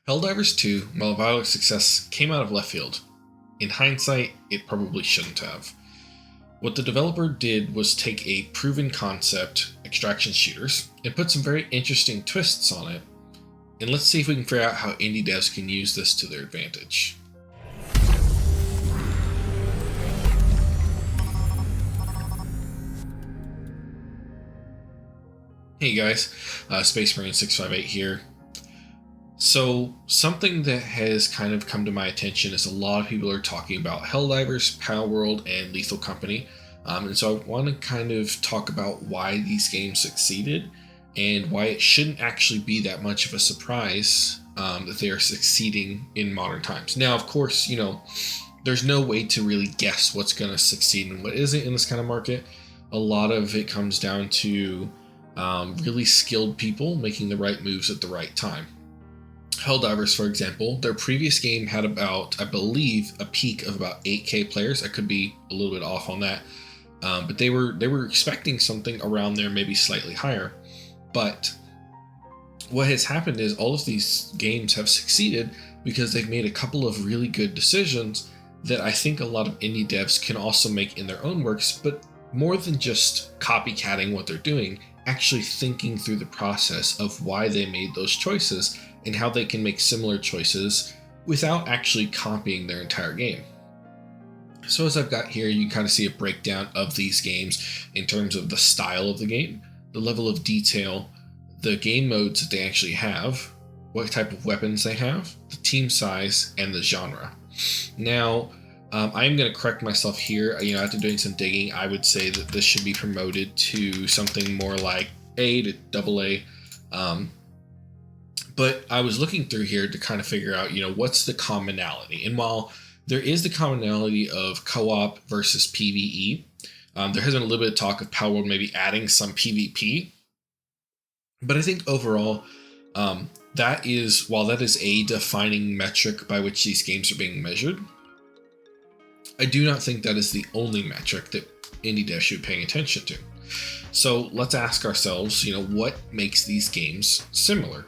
Helldivers 2, while a viral success, came out of left field. In hindsight, it probably shouldn't have. What the developer did was take a proven concept, extraction shooters, and put some very interesting twists on it. And let's see if we can figure out how indie devs can use this to their advantage. Hey guys, Space Marine 658 here. So something that has kind of come to my attention is a lot of people are talking about Helldivers, Palworld, and Lethal Company. And so I want to kind of talk about why these games succeeded and why it shouldn't actually be that much of a surprise that they are succeeding in modern times. Now, of course, there's no way to really guess what's going to succeed and what isn't in this kind of market. A lot of it comes down to really skilled people making the right moves at the right time. Helldivers, for example, their previous game had about, I believe, a peak of about 8K players. I could be a little bit off on that, but they were expecting something around there, maybe slightly higher. But what has happened is all of these games have succeeded because they've made a couple of really good decisions that I think a lot of indie devs can also make in their own works, but more than just copycatting what they're doing, actually thinking through the process of why they made those choices and how they can make similar choices without actually copying their entire game. So as I've got here, you can kind of see a breakdown of these games in terms of the style of the game, the level of detail, the game modes that they actually have, what type of weapons they have, the team size, and the genre. Now, I'm going to correct myself here. After doing some digging, I would say that this should be promoted to something more like A to AA. But I was looking through here to kind of figure out, what's the commonality. And while there is the commonality of co-op versus PvE, there has been a little bit of talk of Palworld maybe adding some PvP. But I think overall, while that is a defining metric by which these games are being measured, I do not think that is the only metric that indie devs should be paying attention to. So let's ask ourselves, what makes these games similar?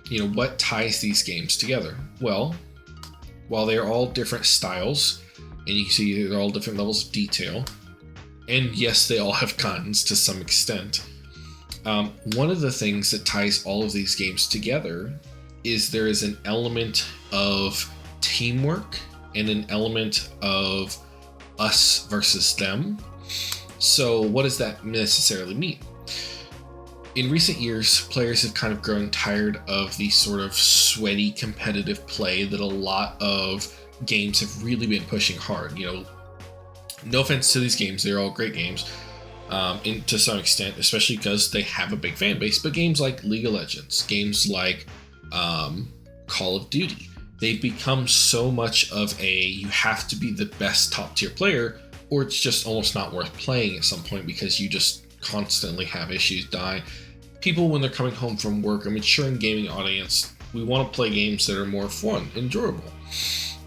What ties these games together? Well, while they are all different styles, and you can see they're all different levels of detail, and yes, they all have guns to some extent, one of the things that ties all of these games together is there is an element of teamwork and an element of us versus them. So what does that necessarily mean? In recent years, players have kind of grown tired of the sort of sweaty competitive play that a lot of games have really been pushing hard. No offense to these games, they're all great games to some extent, especially because they have a big fan base. But games like League of Legends, games like Call of Duty, they've become so much of you have to be the best top tier player, or it's just almost not worth playing at some point because you just constantly have issues die. People, when they're coming home from work, a maturing gaming audience, we want to play games that are more fun, enjoyable.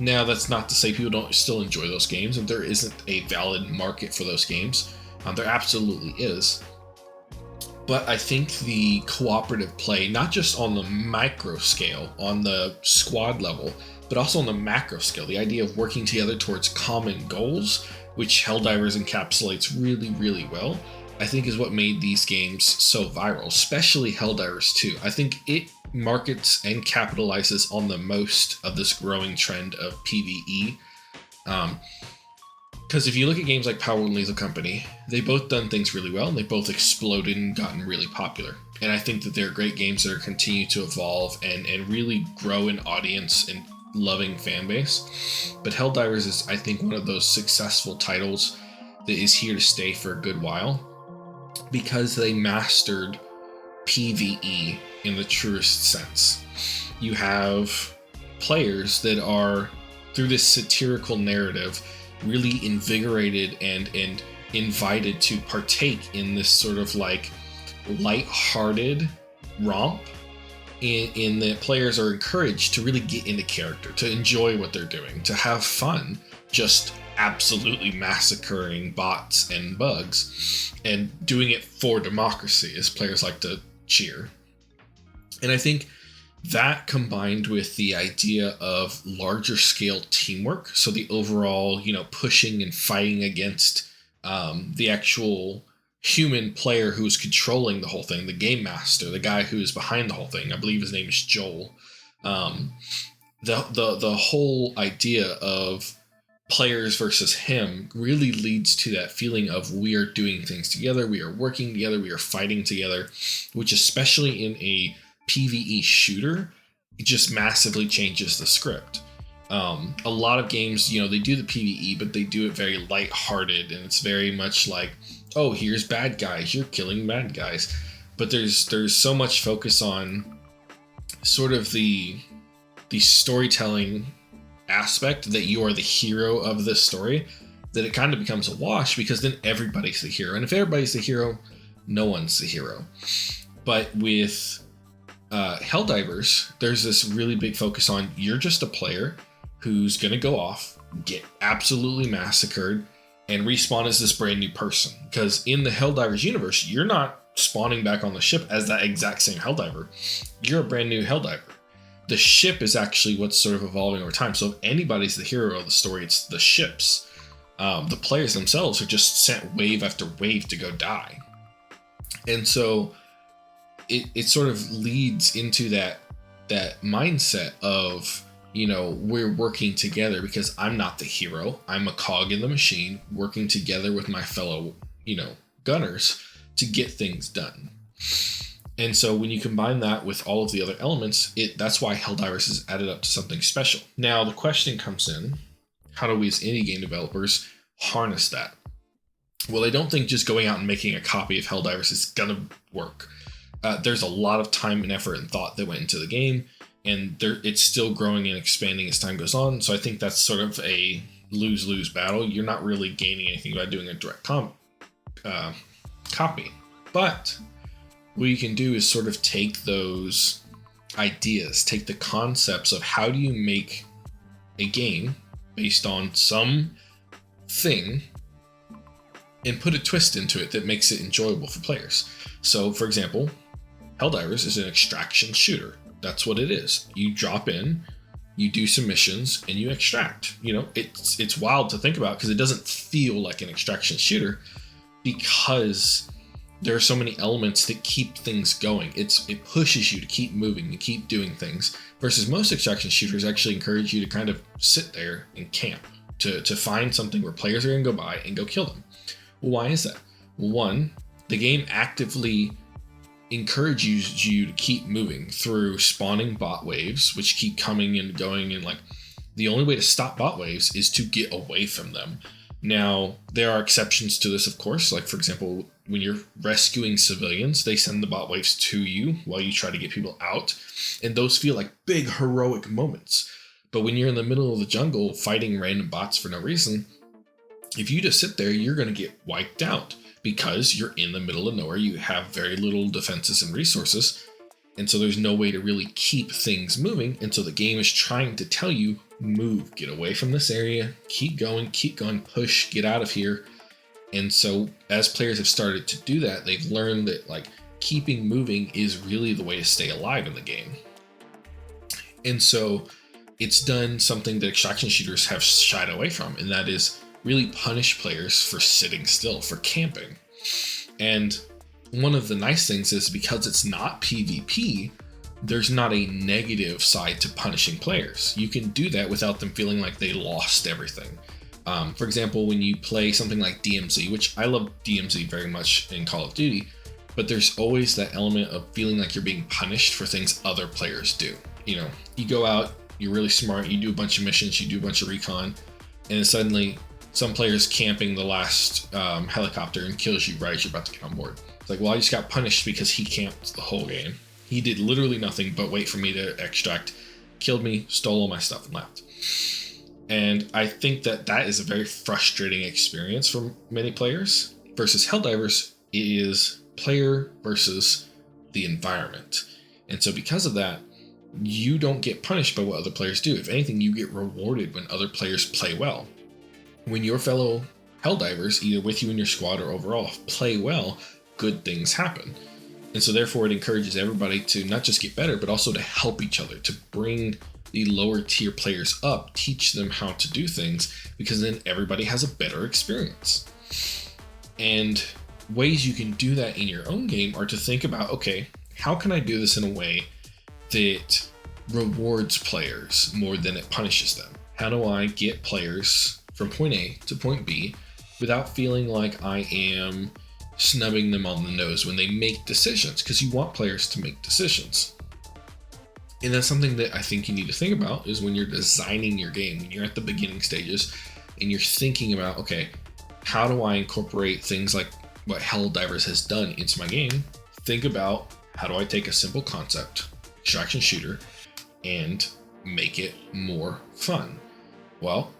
Now, that's not to say people don't still enjoy those games, and there isn't a valid market for those games. There absolutely is. But I think the cooperative play, not just on the micro scale, on the squad level, but also on the macro scale, the idea of working together towards common goals, which Helldivers encapsulates really, really well, I think is what made these games so viral, especially Helldivers 2. I think it markets and capitalizes on the most of this growing trend of PvE. Because if you look at games like Palworld and Lethal Company, they both done things really well, and they both exploded and gotten really popular. And I think that they're great games that are continue to evolve and really grow in audience and loving fan base. But Helldivers is, I think, one of those successful titles that is here to stay for a good while because they mastered PvE in the truest sense. You have players that are, through this satirical narrative, really invigorated and invited to partake in this sort of like light-hearted romp, in that players are encouraged to really get into character, to enjoy what they're doing, to have fun, just absolutely massacring bots and bugs and doing it for democracy, as players like to cheer. And I think That combined with the idea of larger scale teamwork, so the overall, pushing and fighting against the actual human player who's controlling the whole thing, the game master, the guy who's behind the whole thing. I believe his name is Joel. The whole idea of players versus him really leads to that feeling of we are doing things together, we are working together, we are fighting together, which especially in a PvE shooter, it just massively changes the script. A lot of games, they do the PvE, but they do it very lighthearted, and it's very much like, oh, here's bad guys, you're killing bad guys. But there's so much focus on sort of the storytelling aspect that you are the hero of this story, that it kind of becomes a wash, because then everybody's the hero. And if everybody's the hero, no one's the hero. But with Helldivers, there's this really big focus on you're just a player who's going to go off, get absolutely massacred, and respawn as this brand new person. Because in the Helldivers universe, you're not spawning back on the ship as that exact same Helldiver. You're a brand new Helldiver. The ship is actually what's sort of evolving over time. So if anybody's the hero of the story, it's the ships. The players themselves are just sent wave after wave to go die. And so it sort of leads into that mindset of, we're working together, because I'm not the hero. I'm a cog in the machine working together with my fellow, gunners to get things done. And so when you combine that with all of the other elements, that's why Helldivers is added up to something special. Now the question comes in, how do we as indie game developers harness that? Well, I don't think just going out and making a copy of Helldivers is gonna work. There's a lot of time and effort and thought that went into the game, and it's still growing and expanding as time goes on. So I think that's sort of a lose-lose battle. You're not really gaining anything by doing a direct copy. But what you can do is sort of take those ideas, take the concepts of how do you make a game based on some thing, and put a twist into it that makes it enjoyable for players. So, for example, Helldivers is an extraction shooter. That's what it is. You drop in, you do some missions, and you extract. It's wild to think about, because it doesn't feel like an extraction shooter, because there are so many elements that keep things going. It pushes you to keep moving, to keep doing things, versus most extraction shooters actually encourage you to kind of sit there and camp, to find something where players are going to go by and go kill them. Well, why is that? One, the game actively encourages you to keep moving through spawning bot waves, which keep coming and going, and the only way to stop bot waves is to get away from them. Now, there are exceptions to this, of course. Like, for example, when you're rescuing civilians, they send the bot waves to you while you try to get people out, and those feel like big heroic moments. But when you're in the middle of the jungle fighting random bots for no reason, if you just sit there, you're going to get wiped out, because you're in the middle of nowhere. You have very little defenses and resources, and so there's no way to really keep things moving. And so the game is trying to tell you, move, get away from this area, keep going, push, get out of here. And so as players have started to do that, they've learned that keeping moving is really the way to stay alive in the game. And so it's done something that extraction shooters have shied away from, and that is really punish players for sitting still, for camping. And one of the nice things is, because it's not PvP, there's not a negative side to punishing players. You can do that without them feeling like they lost everything. For example, when you play something like DMZ, which I love DMZ very much in Call of Duty, but there's always that element of feeling like you're being punished for things other players do. You go out, you're really smart, you do a bunch of missions, you do a bunch of recon, and then suddenly some player's camping the last helicopter and kills you right as you're about to get on board. It's like, well, I just got punished because he camped the whole game. He did literally nothing but wait for me to extract, killed me, stole all my stuff, and left. And I think that is a very frustrating experience for many players. Versus Helldivers, it is player versus the environment. And so because of that, you don't get punished by what other players do. If anything, you get rewarded when other players play well. When your fellow Helldivers, either with you in your squad or overall, play well, good things happen. And so therefore it encourages everybody to not just get better, but also to help each other, to bring the lower tier players up, teach them how to do things, because then everybody has a better experience. And ways you can do that in your own game are to think about, okay, how can I do this in a way that rewards players more than it punishes them? How do I get players from point A to point B without feeling like I am snubbing them on the nose when they make decisions? Because you want players to make decisions. And that's something that I think you need to think about is when you're designing your game, when you're at the beginning stages and you're thinking about, okay, how do I incorporate things like what Helldivers has done into my game? Think about, how do I take a simple concept, extraction shooter, and make it more fun? Well,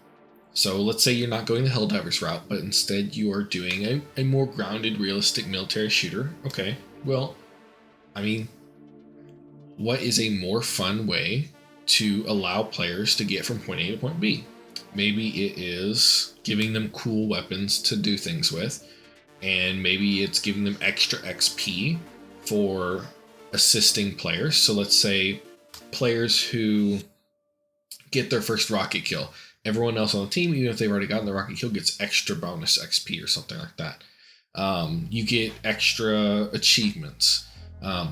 so let's say you're not going the Helldivers route, but instead you are doing a more grounded, realistic military shooter. Okay, well, I mean, what is a more fun way to allow players to get from point A to point B? Maybe it is giving them cool weapons to do things with, and maybe it's giving them extra XP for assisting players. So let's say players who get their first rocket kill, everyone else on the team, even if they've already gotten the rocket kill, gets extra bonus XP or something like that. You get extra achievements.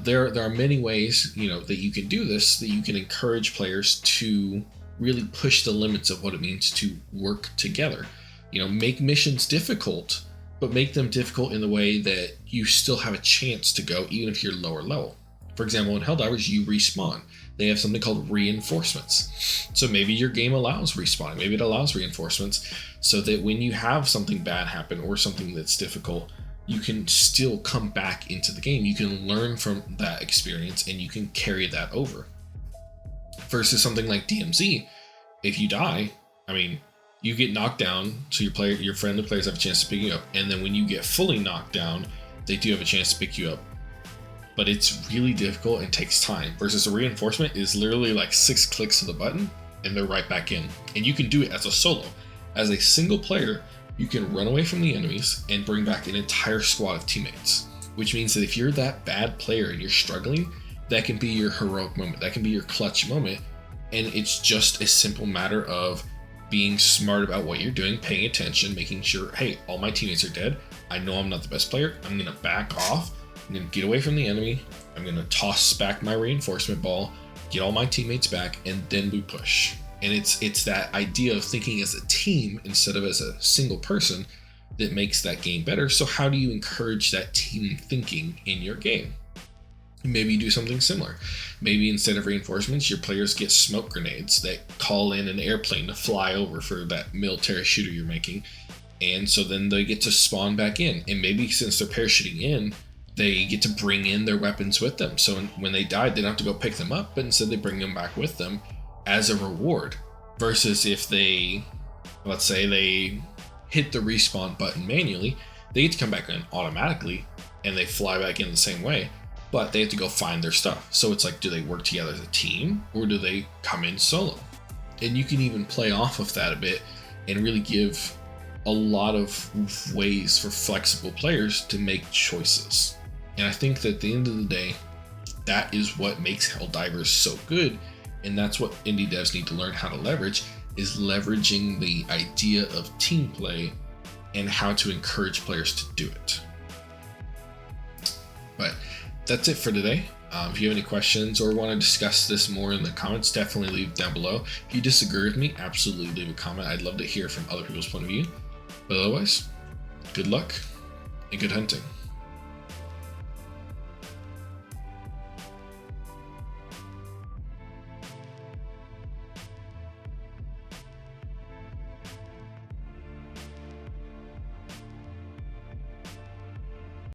There are many ways, that you can do this, that you can encourage players to really push the limits of what it means to work together. Make missions difficult, but make them difficult in the way that you still have a chance to go, even if you're lower level. For example, in Helldivers, you respawn. They have something called reinforcements. So maybe your game allows respawning. Maybe it allows reinforcements so that when you have something bad happen or something that's difficult, you can still come back into the game. You can learn from that experience and you can carry that over. Versus something like DMZ, if you die, you get knocked down, so your friendly players have a chance to pick you up, and then when you get fully knocked down, they do have a chance to pick you up. But it's really difficult and takes time. Versus a reinforcement is literally like 6 clicks of the button and they're right back in. And you can do it as a solo. As a single player, you can run away from the enemies and bring back an entire squad of teammates. Which means that if you're that bad player and you're struggling, that can be your heroic moment. That can be your clutch moment. And it's just a simple matter of being smart about what you're doing, paying attention, making sure, hey, all my teammates are dead. I know I'm not the best player. I'm going to back off. I'm going to get away from the enemy. I'm going to toss back my reinforcement ball, get all my teammates back, and then we push. And it's that idea of thinking as a team instead of as a single person that makes that game better. So how do you encourage that team thinking in your game? Maybe you do something similar. Maybe instead of reinforcements, your players get smoke grenades that call in an airplane to fly over for that military shooter you're making. And so then they get to spawn back in. And maybe since they're parachuting in, they get to bring in their weapons with them. So when they die, they don't have to go pick them up, but instead they bring them back with them as a reward. Versus if they, let's say they hit the respawn button manually, they get to come back in automatically and they fly back in the same way, but they have to go find their stuff. So it's like, do they work together as a team or do they come in solo? And you can even play off of that a bit and really give a lot of ways for flexible players to make choices. And I think that at the end of the day, that is what makes Helldivers so good. And that's what indie devs need to learn how to leverage, is leveraging the idea of team play and how to encourage players to do it. But that's it for today. If you have any questions or want to discuss this more in the comments, definitely leave down below. If you disagree with me, absolutely leave a comment. I'd love to hear from other people's point of view. But otherwise, good luck and good hunting.